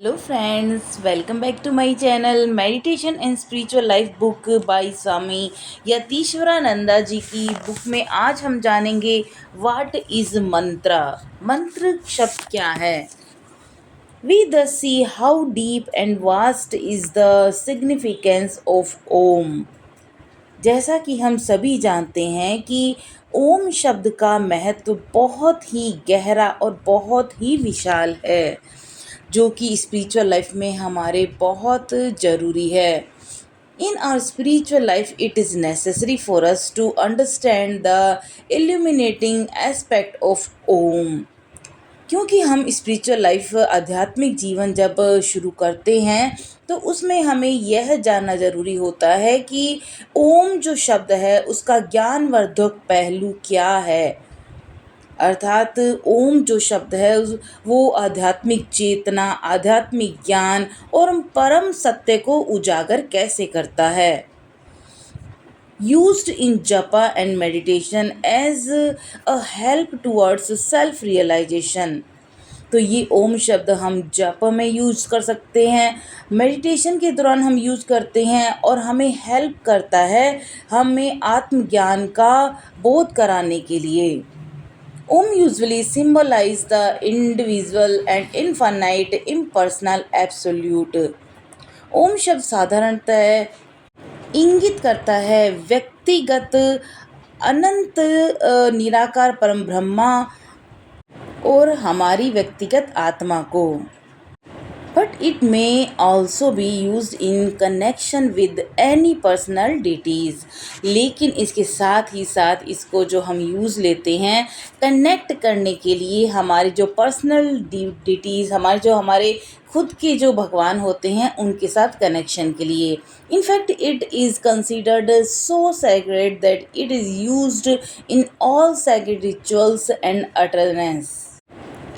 Hello friends, welcome back to my channel meditation and spiritual life book by Swami Yatishwarananda ji की book में आज हम जानेंगे व्हाट इज मंत्र। मंत्र शब्द क्या है। We the see how deep and vast is the significance of Om. जैसा कि हम सभी जानते हैं कि ओम शब्द का महत्व बहुत ही गहरा और बहुत ही विशाल है, जो कि स्पिरिचुअल लाइफ में हमारे बहुत ज़रूरी है। In our spiritual life, it is necessary for us to understand the illuminating aspect of Om। क्योंकि हम स्पिरिचुअल लाइफ आध्यात्मिक जीवन जब शुरू करते हैं तो उसमें हमें यह जानना ज़रूरी होता है कि ओम जो शब्द है उसका ज्ञानवर्धक पहलू क्या है। अर्थात ओम जो शब्द है वो आध्यात्मिक चेतना, आध्यात्मिक ज्ञान और परम सत्य को उजागर कैसे करता है। Used in japa and meditation as a help towards self realisation. तो ये ओम शब्द हम जप में यूज कर सकते हैं, मेडिटेशन के दौरान हम यूज करते हैं और हमें हेल्प करता है हमें आत्मज्ञान का बोध कराने के लिए। Om usually symbolize the individual and infinite impersonal absolute। ओम शब्द साधारणतः इंगित करता है व्यक्तिगत अनंत निराकार परम ब्रह्मा और हमारी व्यक्तिगत आत्मा को। But it may also be used in connection with any personal deities। लेकिन इसके साथ ही साथ इसको जो हम यूज़ लेते हैं कनेक्ट करने के लिए हमारे जो पर्सनल डिटीज़, हमारे खुद के जो भगवान होते हैं उनके साथ कनेक्शन के लिए। In fact it is considered so sacred that it is used in all sacred rituals and utterance.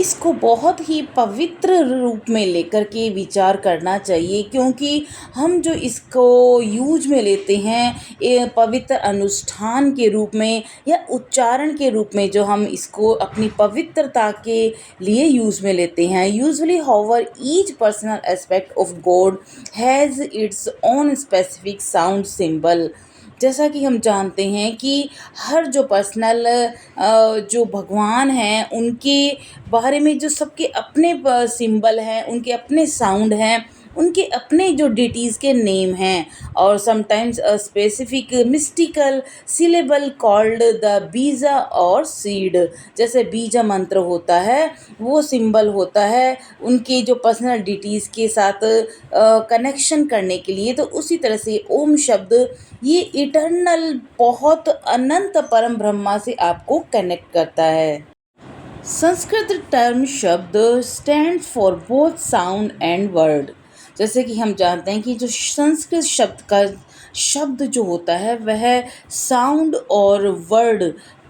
इसको बहुत ही पवित्र रूप में लेकर के विचार करना चाहिए, क्योंकि हम जो इसको यूज में लेते हैं ये पवित्र अनुष्ठान के रूप में या उच्चारण के रूप में, जो हम इसको अपनी पवित्रता के लिए यूज में लेते हैं। Usually however each personal aspect of God has its own specific sound symbol. जैसा कि हम जानते हैं कि हर जो पर्सनल जो भगवान हैं उनके बारे में जो सबके अपने सिंबल हैं, उनके अपने साउंड हैं, उनके अपने जो डिटीज़ के नेम हैं और sometimes a specific mystical syllable called the बीजा और सीड। जैसे बीजा मंत्र होता है वो सिंबल होता है उनके जो पर्सनल डिटीज़ के साथ कनेक्शन करने के लिए। तो उसी तरह से ओम शब्द ये इटर्नल बहुत अनंत परम ब्रह्मा से आपको कनेक्ट करता है। संस्कृत टर्म शब्द stand for both sound and word. जैसे कि हम जानते हैं कि जो संस्कृत शब्द का शब्द जो होता है वह साउंड और वर्ड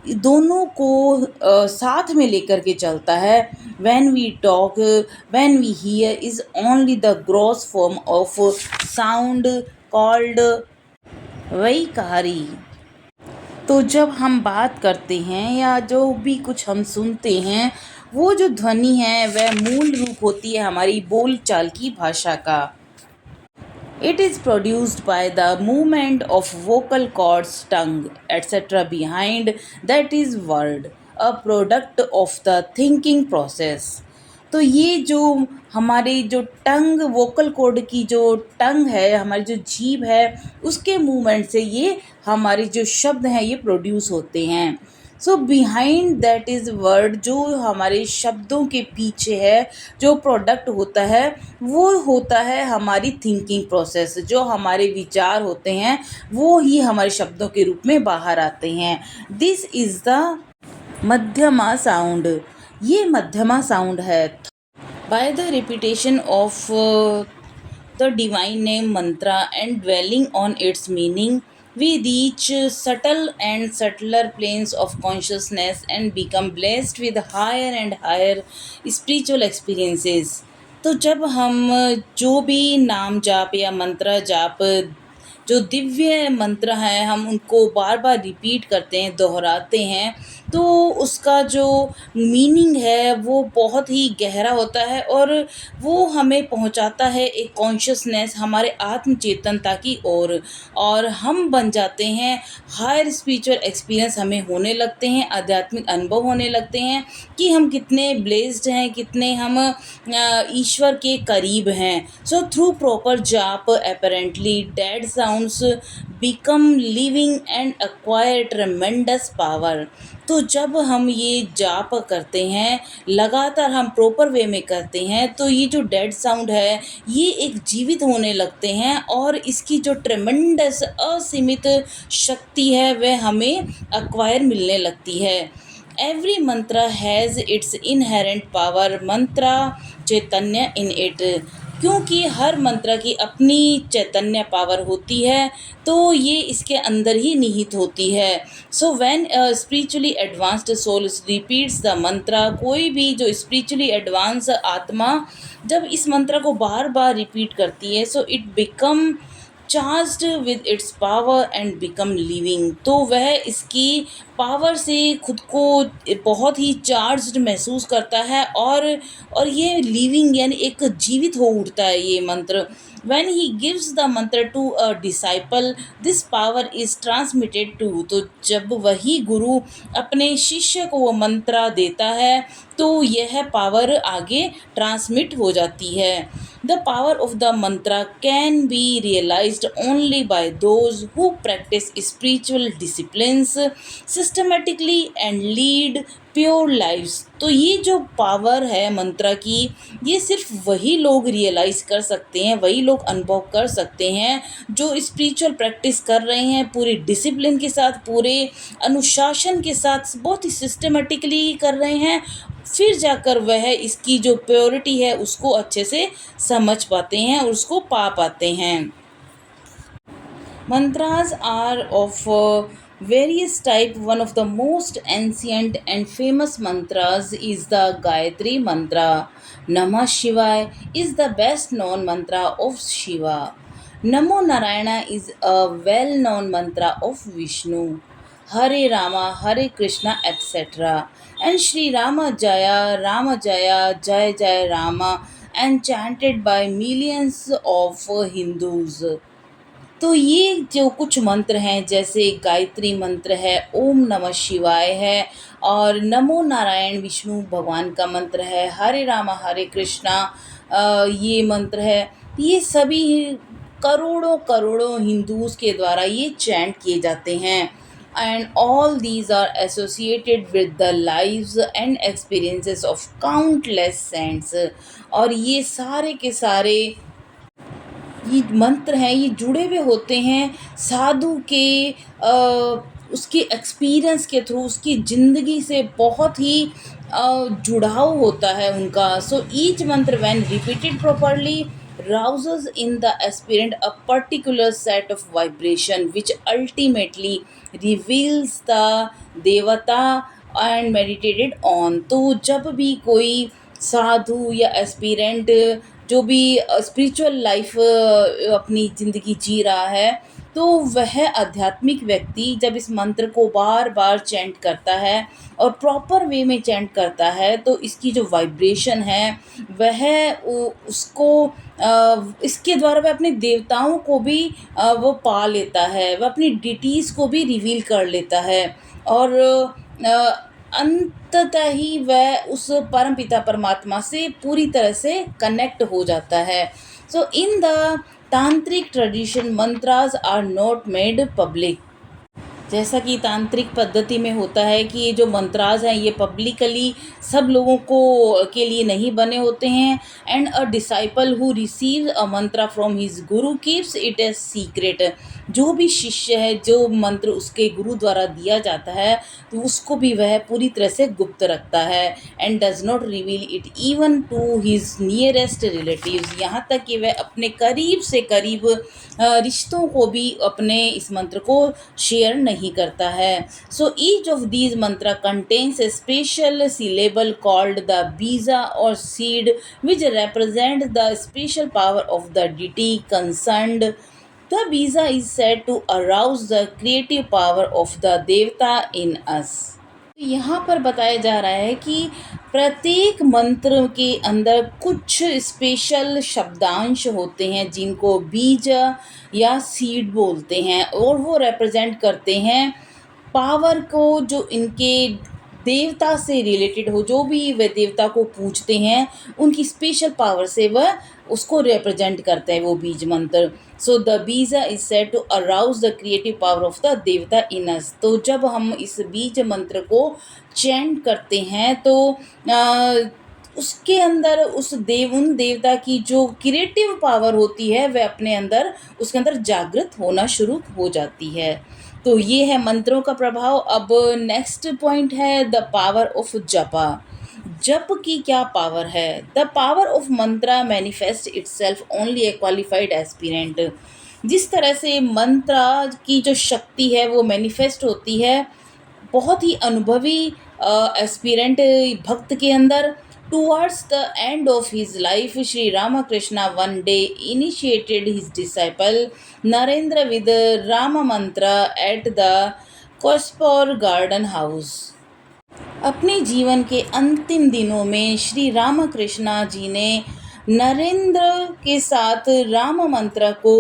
दोनों को साथ में लेकर के चलता है। When we talk, when we hear is only the gross form of sound called Vaikhari. तो जब हम बात करते हैं या जो भी कुछ हम सुनते हैं वो जो ध्वनि है वह मूल रूप होती है हमारी बोलचाल की भाषा का। It is produced by the movement of vocal cords, tongue etcetera behind that is word, a product of the thinking process. तो ये जो हमारे जो टंग, वोकल कॉर्ड की जो टंग है, हमारी जो जीभ है, उसके मूवमेंट से ये हमारे जो शब्द हैं ये प्रोड्यूस होते हैं। सो बिहाइंड दैट इज़ वर्ड, जो हमारे शब्दों के पीछे है जो प्रोडक्ट होता है वो होता है हमारी थिंकिंग प्रोसेस। जो हमारे विचार होते हैं वो ही हमारे शब्दों के रूप में बाहर आते हैं। दिस इज़ द मध्यमा साउंड। ये मध्यमा साउंड है। By the repetition of the divine name mantra and dwelling on its meaning, we reach subtle and subtler planes of consciousness and become blessed with higher and higher spiritual experiences। तो जब हम जो भी नाम जाप या मंत्र जाप जो दिव्य मंत्र हैं हम उनको बार बार रिपीट करते हैं, दोहराते हैं, तो उसका जो मीनिंग है वो बहुत ही गहरा होता है और वो हमें पहुंचाता है एक कॉन्शियसनेस हमारे आत्म चेतनता की ओर, और हम बन जाते हैं, हायर स्पिरिचुअल एक्सपीरियंस हमें होने लगते हैं, आध्यात्मिक अनुभव होने लगते हैं कि हम कितने ब्लेस्ड हैं, कितने हम ईश्वर के करीब हैं। सो थ्रू प्रॉपर जाप apparently dead sounds become living and acquire ट्रेमेंडस power. तो जब हम ये जाप करते हैं, लगातार हम प्रॉपर वे में करते हैं, तो ये जो डेड साउंड है ये एक जीवित होने लगते हैं और इसकी जो ट्रेमेंडस असीमित शक्ति है वह हमें एक्वायर मिलने लगती है। Every Mantra has its inherent power, Mantra Chaitanya in it. क्योंकि हर मंत्र की अपनी चैतन्य पावर होती है, तो ये इसके अंदर ही निहित होती है। So when spiritually advanced soul repeats the mantra, कोई भी जो स्पिरिचुअली एडवांस आत्मा जब इस मंत्र को बार बार रिपीट करती है, so it become charged with its power and become living. तो वह इसकी पावर से खुद को बहुत ही चार्ज्ड महसूस करता है और ये लिविंग यानी एक जीवित हो उठता है ये मंत्र। when he gives the mantra to a disciple, this power is transmitted to। तो जब वही गुरु अपने शिष्य को वो मंत्र देता है तो यह पावर आगे ट्रांसमिट हो जाती है। The power of the mantra can be realized only by those who practice spiritual disciplines systematically and lead pure lives. तो ये जो पावर है मंत्र की, ये सिर्फ वही लोग रियलाइज़ कर सकते हैं, वही लोग अनुभव कर सकते हैं जो स्पिरिचुअल प्रैक्टिस कर रहे हैं, पूरी डिसिप्लिन के साथ, पूरे अनुशासन के साथ, बहुत ही सिस्टमेटिकली कर रहे हैं। फिर जाकर वह इसकी जो प्योरिटी है उसको अच्छे से समझ पाते हैं और उसको पा पाते हैं। Mantras are of various type. One of the most ancient and famous mantras is the Gayatri mantra. Namah Shivaya is the best known mantra of Shiva. Namo Narayana is a well known mantra of Vishnu. Hare Rama, Hare Krishna, etc. And Sri Rama Jaya, Jai Jai Rama, and chanted by millions of Hindus। तो ये जो कुछ मंत्र हैं, जैसे गायत्री मंत्र है, ओम नमः शिवाय है, और नमो नारायण विष्णु भगवान का मंत्र है, हरे रामा हरे कृष्णा ये मंत्र है, ये सभी करोड़ों करोड़ों हिंदूज़ के द्वारा ये चैंट किए जाते हैं। And all these are associated with the lives and experiences of countless saints. और ये सारे के सारे ये मंत्र हैं, ये जुड़े हुए होते हैं साधु के उसके एक्सपीरियंस के थ्रू, उसकी ज़िंदगी से बहुत ही जुड़ाव होता है उनका। सो ईच मंत्र when repeated properly rouses in the aspirant a particular set of vibration which ultimately reveals the devata and meditated on। तो जब भी कोई साधु या एस्पिरेंट जो भी स्पिरिचुअल लाइफ अपनी ज़िंदगी जी रहा है, तो वह आध्यात्मिक व्यक्ति जब इस मंत्र को बार बार चैंट करता है और प्रॉपर वे में चैंट करता है, तो इसकी जो वाइब्रेशन है वह उसको इसके द्वारा वह अपने देवताओं को भी वो पा लेता है, वह अपनी डिटीज़ को भी रिवील कर लेता है, और अंततः ही वह उस परमपिता परमात्मा से पूरी तरह से कनेक्ट हो जाता है। So in the tantric tradition mantras are not made public. जैसा कि तांत्रिक पद्धति में होता है कि ये जो मंत्रास हैं ये पब्लिकली सब लोगों को के लिए नहीं बने होते हैं। And a disciple who receives a Mantra from his Guru keeps it as secret. जो भी शिष्य है, जो मंत्र उसके गुरु द्वारा दिया जाता है, तो उसको भी वह पूरी तरह से गुप्त रखता है। And does not reveal it even to his nearest relatives. यहाँ तक कि वह अपने करीब से करीब रिश्तों को भी अपने इस मंत्र को शेयर नहीं करता है। सो ईच ऑफ दीज मंत्र contains A special syllable called the बीजा और seed which represent the special power of the deity concerned। The bija is said to arouse the creative power of the devata in us. यहाँ पर बताया जा रहा है कि प्रत्येक मंत्र के अंदर कुछ स्पेशल शब्दांश होते हैं जिनको बीज या सीड बोलते हैं, और वो रिप्रेजेंट करते हैं पावर को, जो इनके देवता से रिलेटेड हो, जो भी वे देवता को पूजते हैं उनकी स्पेशल पावर से वह उसको रिप्रेजेंट करता है वो बीज मंत्र. So the bija is said to arouse the creative power of the devata in us. तो जब हम इस बीज मंत्र को चैंट करते हैं तो उसके अंदर उन देवता की जो क्रिएटिव पावर होती है वह अपने अंदर उसके अंदर जागृत होना शुरू हो जाती है. तो ये है मंत्रों का प्रभाव. अब नेक्स्ट पॉइंट है द पावर ऑफ जपा. जप की क्या पावर है? The power of Mantra manifest itself only A qualified aspirant. जिस तरह से मंत्रा की जो शक्ति है वो मैनिफेस्ट होती है बहुत ही अनुभवी एस्पिरेंट भक्त के अंदर. Towards the end of his life, Sri Ramakrishna one day initiated his disciple Narendra with Rama mantra at the Kospor Garden House. अपने जीवन के अंतिम दिनों में श्री रामकृष्णा जी ने नरेंद्र के साथ राम मंत्र को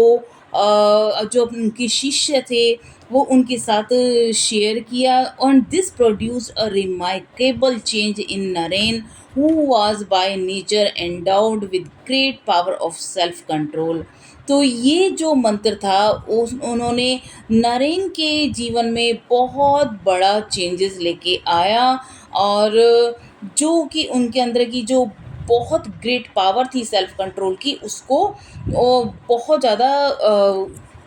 जो उनके शिष्य थे वो उनके साथ शेयर किया. और this produce a remarkable change in Naren who was by nature endowed with great power of self control. तो ये जो मंत्र था उन्होंने नरेन के जीवन में बहुत बड़ा चेंजेस लेके आया, और जो कि उनके अंदर की जो बहुत ग्रेट पावर थी सेल्फ कंट्रोल की उसको बहुत ज़्यादा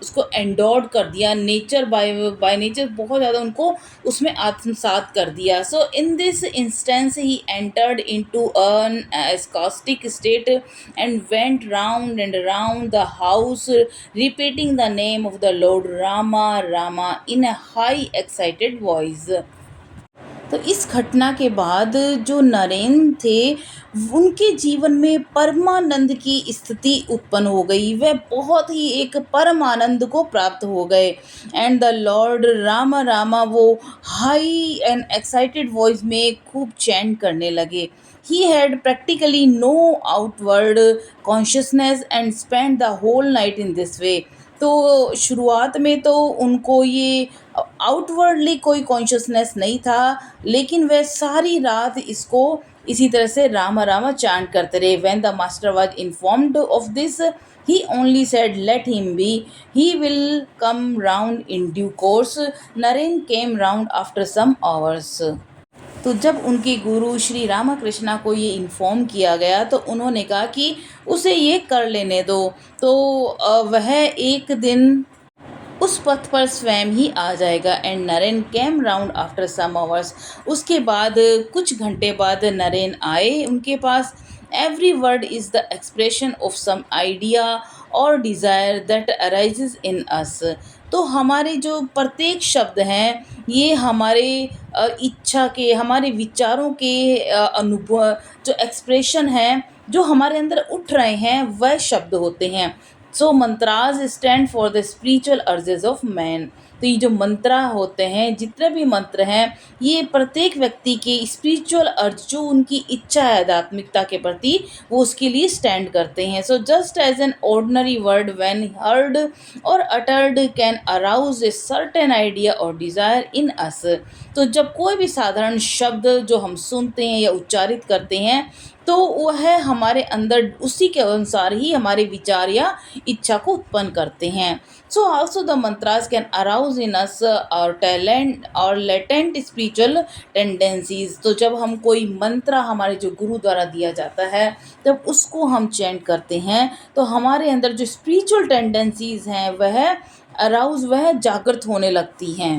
उसको एंडोर्ड कर दिया. नेचर बाय नेचर बहुत ज़्यादा उनको उसमें आत्मसात कर दिया. So in this instance he entered into an ecstatic state and went round and round the house repeating the name of the lord Rama Rama in a high excited voice. तो इस घटना के बाद जो नरेन थे उनके जीवन में परमानंद की स्थिति उत्पन्न हो गई. वह बहुत ही एक परम आनंद को प्राप्त हो गए. And the lord Rama Rama वो हाई एंड एक्साइटेड वॉइस में खूब चैंट करने लगे. He had practically no outward consciousness and spent the whole night in this way. तो शुरुआत में तो उनको ये आउटवर्डली कोई कॉन्शियसनेस नहीं था, लेकिन वह सारी रात इसको इसी तरह से रामा रामा चांट करते रहे. When the master was informed of this he only said let him be, he will come round in due course. Naren came round after some hours. तो जब उनके गुरु श्री रामकृष्णा को ये इन्फॉर्म किया गया तो उन्होंने कहा कि उसे ये कर लेने दो. तो वह एक दिन उस पथ पर स्वयं ही आ जाएगा. And Naren came round after some hours. उसके बाद कुछ घंटे बाद नरेन आए उनके पास. Every word is the expression of some idea or desire that arises in us. तो हमारे जो प्रत्येक शब्द हैं ये हमारे इच्छा के, हमारे विचारों के अनुभव जो एक्सप्रेशन हैं जो हमारे अंदर उठ रहे हैं वह शब्द होते हैं. So mantras stand for the spiritual urges of man. तो ये जो मंत्रा होते हैं, जितने भी मंत्र हैं, ये प्रत्येक व्यक्ति के स्पिरिचुअल अर्ज जो उनकी इच्छा है आध्यात्मिकता के प्रति वो उसके लिए स्टैंड करते हैं. So just as an ordinary word when heard or uttered can arouse a certain idea or desire in us. तो जब कोई भी साधारण शब्द जो हम सुनते हैं या उच्चारित करते हैं तो वह हमारे अंदर उसी के अनुसार ही हमारे विचार या इच्छा को उत्पन्न करते हैं. So also the mantras can arouse in us or talent और लेटेंट स्पिरिचुअल टेंडेंसीज. तो जब हम कोई मंत्र हमारे जो गुरु द्वारा दिया जाता है तब उसको हम चैंट करते हैं तो हमारे अंदर जो स्पिरिचुअल टेंडेंसीज हैं वह अराउज वह जागृत होने लगती हैं.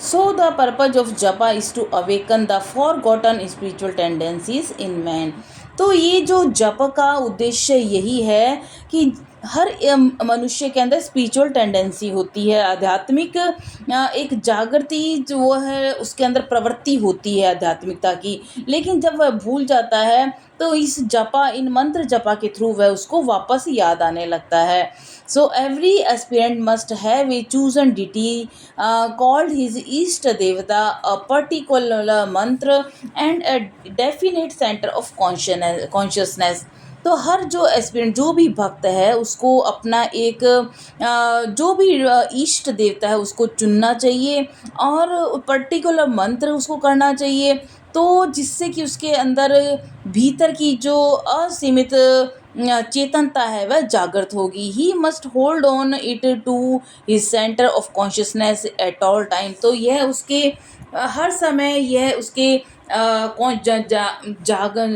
So the purpose of japa is to awaken the forgotten spiritual tendencies in man. तो ये जो जप का उद्देश्य यही है कि हर मनुष्य के अंदर स्पिरिचुअल टेंडेंसी होती है, आध्यात्मिक एक जागृति जो है उसके अंदर प्रवृत्ति होती है आध्यात्मिकता की. लेकिन जब वह भूल जाता है तो इस जपा इन मंत्र जपा के थ्रू वह उसको वापस याद आने लगता है। So every aspirant must have a chosen deity called his ishta devata, a particular mantra and a definite center of consciousness। तो हर जो एस्पिरेंट जो भी भक्त है उसको अपना एक जो भी इष्ट देवता है उसको चुनना चाहिए और पर्टिकुलर मंत्र उसको करना चाहिए, तो जिससे कि उसके अंदर भीतर की जो असीमित चेतनता है वह जागृत होगी। He must hold on it to his centre of consciousness at all time. तो यह उसके हर समय यह उसके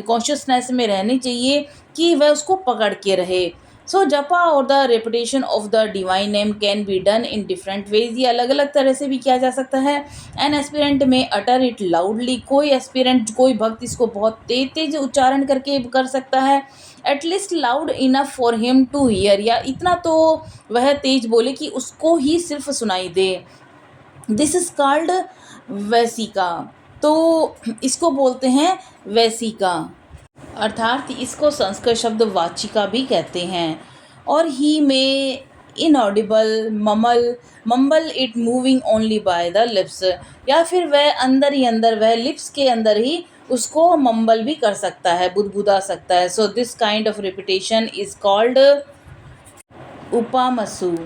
कॉन्शियसनेस में रहनी चाहिए कि वह उसको पकड़ के रहे। सो जपा और the reputation of the divine name can be done in different ways. ये अलग अलग तरह से भी किया जा सकता है। एन एस्पिरेंट में अटर इट लाउडली, कोई एस्पिरेंट कोई भक्त इसको बहुत तेज तेज उच्चारण करके कर सकता है। At least loud enough for him to hear, या इतना तो वह तेज बोले कि उसको ही सिर्फ सुनाई दे। This is called Vaisika. तो इसको बोलते हैं वैसिका, अर्थात इसको संस्कृत शब्द वाचिका भी कहते हैं। और ही में inaudible mumble it moving only by the lips, या फिर वह अंदर ही अंदर वह लिप्स के अंदर ही उसको मम्बल भी कर सकता है, बुदबुदा सकता है। So this kind of repetition is called Upamsu.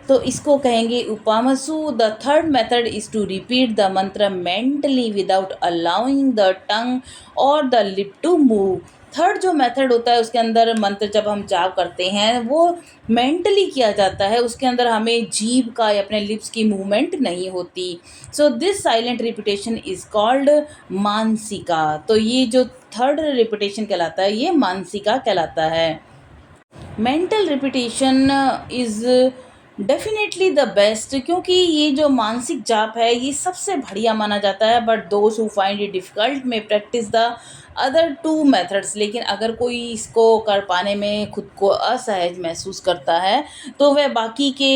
तो इसको कहेंगे उपामसु। The third method is to repeat the mantra mentally without allowing the tongue or the lip to move. Third जो मेथड होता है उसके अंदर मंत्र जब हम जाप करते हैं वो मेंटली किया जाता है, उसके अंदर हमें जीभ का या अपने लिप्स की मूवमेंट नहीं होती। So this silent repetition is called Manasika. तो ये जो थर्ड रिपीटेशन कहलाता है ये मानसिका कहलाता है। Mental repetition is definitely the best, क्योंकि ये जो मानसिक जाप है ये सबसे बढ़िया माना जाता है। But those who find it difficult में practice the other two methods. लेकिन अगर कोई इसको कर पाने में खुद को असहज महसूस करता है तो वह बाकी के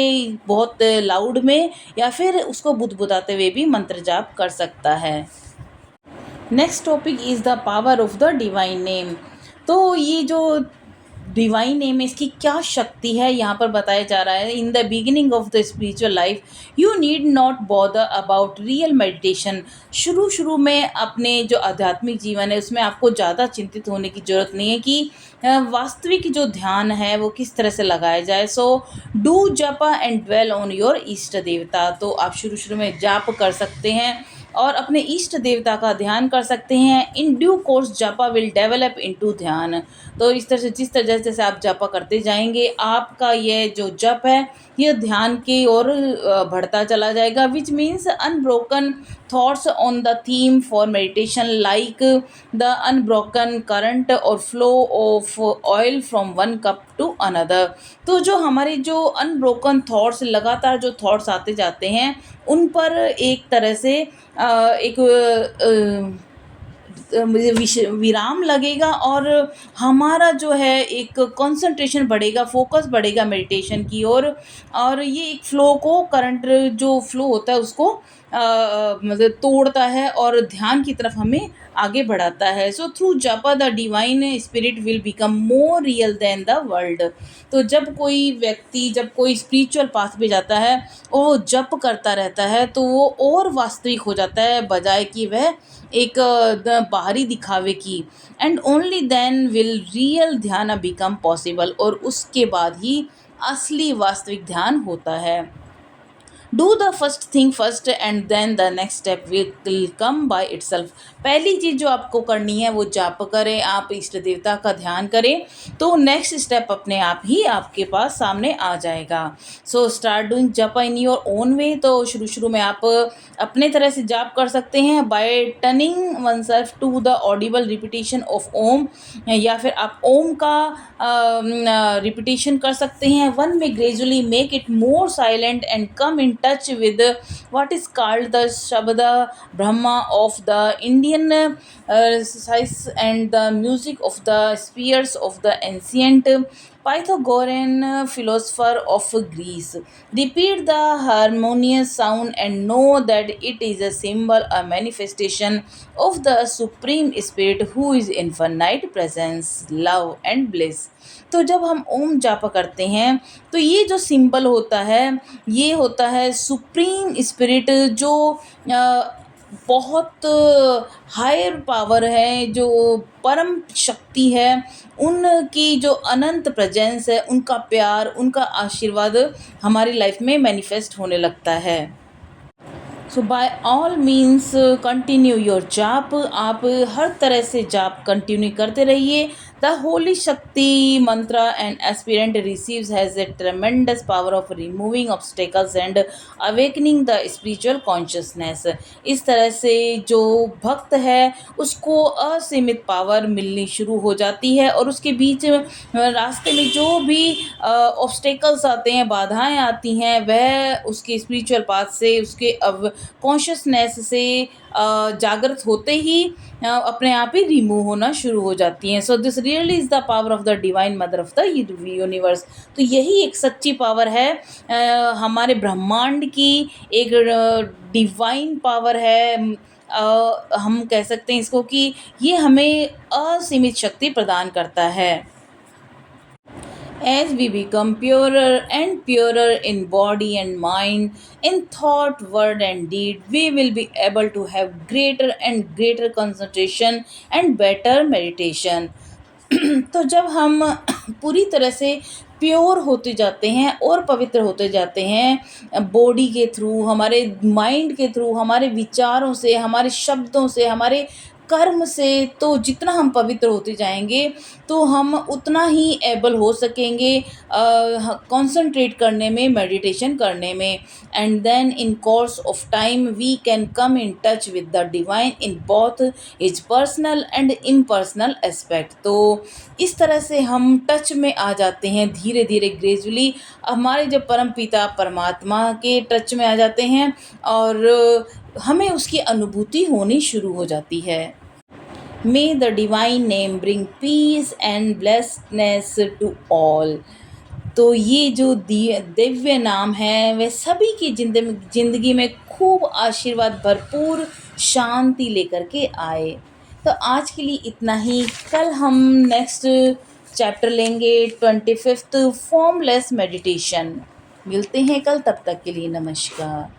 बहुत लाउड में या फिर उसको बुदबुदाते हुए भी मंत्र जाप कर सकता है। Next topic is the power of the divine name. तो ये जो डिवाइन नेम है इसकी क्या शक्ति है यहाँ पर बताया जा रहा है। In the beginning of the spiritual life you need not bother about real meditation. शुरू में अपने जो आध्यात्मिक जीवन है उसमें आपको ज़्यादा चिंतित होने की ज़रूरत नहीं है कि वास्तविक जो ध्यान है वो किस तरह से लगाया जाए। सो डू जपा एंड ड्वेल ऑन योर इष्ट देवता। तो आप शुरू में जाप कर सकते हैं और अपने इष्ट देवता का ध्यान कर सकते हैं। इन ड्यू कोर्स जपा विल डेवलप इनटू ध्यान। तो इस तरह से जिस तरह जैसे आप जपा करते जाएंगे आपका ये जो जप है ये ध्यान की ओर बढ़ता चला जाएगा। Which means unbroken thoughts on the theme for meditation like the unbroken current or flow of oil from one cup to another. तो जो हमारे जो अनब्रोकन थॉट्स लगातार जो थॉट्स आते जाते हैं उन पर एक तरह से एक विराम लगेगा और हमारा जो है एक कंसंट्रेशन बढ़ेगा, फोकस बढ़ेगा मेडिटेशन की ओर। और ये एक फ्लो को करंट जो फ्लो होता है उसको मतलब तोड़ता है और ध्यान की तरफ हमें आगे बढ़ाता है। So through japa the divine spirit will become more real than the world. तो जब कोई व्यक्ति जब कोई स्पिरिचुअल पाथ पे जाता है और वो जप करता रहता है तो वो और वास्तविक हो जाता है बजाय कि वह एक बाहरी दिखावे की। And only then will real dhyana become possible. और उसके बाद ही असली वास्तविक ध्यान होता है। Do the first thing first and then the next step will come by itself. पहली चीज़ जो आपको करनी है वो जाप करें, आप इष्ट देवता का ध्यान करें तो नेक्स्ट स्टेप अपने आप ही आपके पास सामने आ जाएगा। सो स्टार्ट डूइंग जप इन योर ओन वे। तो शुरू में आप अपने तरह से जाप कर सकते हैं by turning oneself to the audible repetition of Om, या फिर आप ओम का रिपीटेशन कर सकते हैं। वन में gradually make it more silent and come in touch with what is called the Shabda Brahma of the Indian science and the music of the spheres of the ancient Pythagorean philosopher of Greece. Repeat the harmonious sound and know that it is a symbol, a manifestation of the Supreme Spirit who is infinite presence, love and bliss. तो जब हम ओम जाप करते हैं तो ये जो symbol होता है ये होता है सुप्रीम स्पिरिट जो बहुत हायर पावर है, जो परम शक्ति है, उनकी जो अनंत प्रेजेंस है, उनका प्यार, उनका आशीर्वाद हमारी लाइफ में मैनिफेस्ट होने लगता है। So by all means continue your jap. आप हर तरह से जाप कंटिन्यू करते रहिए। द होली शक्ति मंत्र and aspirant receives has a ट्रेमेंडस power of removing obstacles and awakening the spiritual consciousness. इस तरह से जो भक्त है उसको असीमित पावर मिलनी शुरू हो जाती है और उसके बीच रास्ते में जो भी ऑब्स्टेकल्स आते हैं, बाधाएं आती हैं, वह उसके स्पिरिचुअल पाथ से, उसके अब कॉन्शियसनेस से जागृत होते ही अपने आप ही रिमूव होना शुरू हो जाती हैं। So this really is the power of the divine mother of the universe. तो यही एक सच्ची पावर है, हमारे ब्रह्मांड की एक डिवाइन पावर है। हम कह सकते हैं इसको कि ये हमें असीमित शक्ति प्रदान करता है। As we become purer and purer in body and mind, in thought, word and deed, we will be able to have greater and greater concentration and better meditation. तो जब हम पूरी तरह से प्योर होते जाते हैं और पवित्र होते जाते हैं, बॉडी के थ्रू, हमारे माइंड के थ्रू, हमारे विचारों से, हमारे शब्दों से, हमारे कर्म से, तो जितना हम पवित्र होते जाएंगे तो हम उतना ही एबल हो सकेंगे कंसंट्रेट करने में, मेडिटेशन करने में। And then in course of time we can come in touch with the divine in both is personal and impersonal aspect. तो इस तरह से हम टच में आ जाते हैं धीरे धीरे, ग्रेजुअली हमारे जब परम पिता परमात्मा के टच में आ जाते हैं और हमें उसकी अनुभूति होनी शुरू हो जाती है। May the divine name bring peace and blessedness to all. तो ये जो दिव्य नाम है वह सभी की जिंदगी में खूब आशीर्वाद, भरपूर शांति लेकर के आए। तो आज के लिए इतना ही। कल हम नेक्स्ट चैप्टर लेंगे 25th फॉर्मलेस मेडिटेशन। मिलते हैं कल, तब तक के लिए नमस्कार।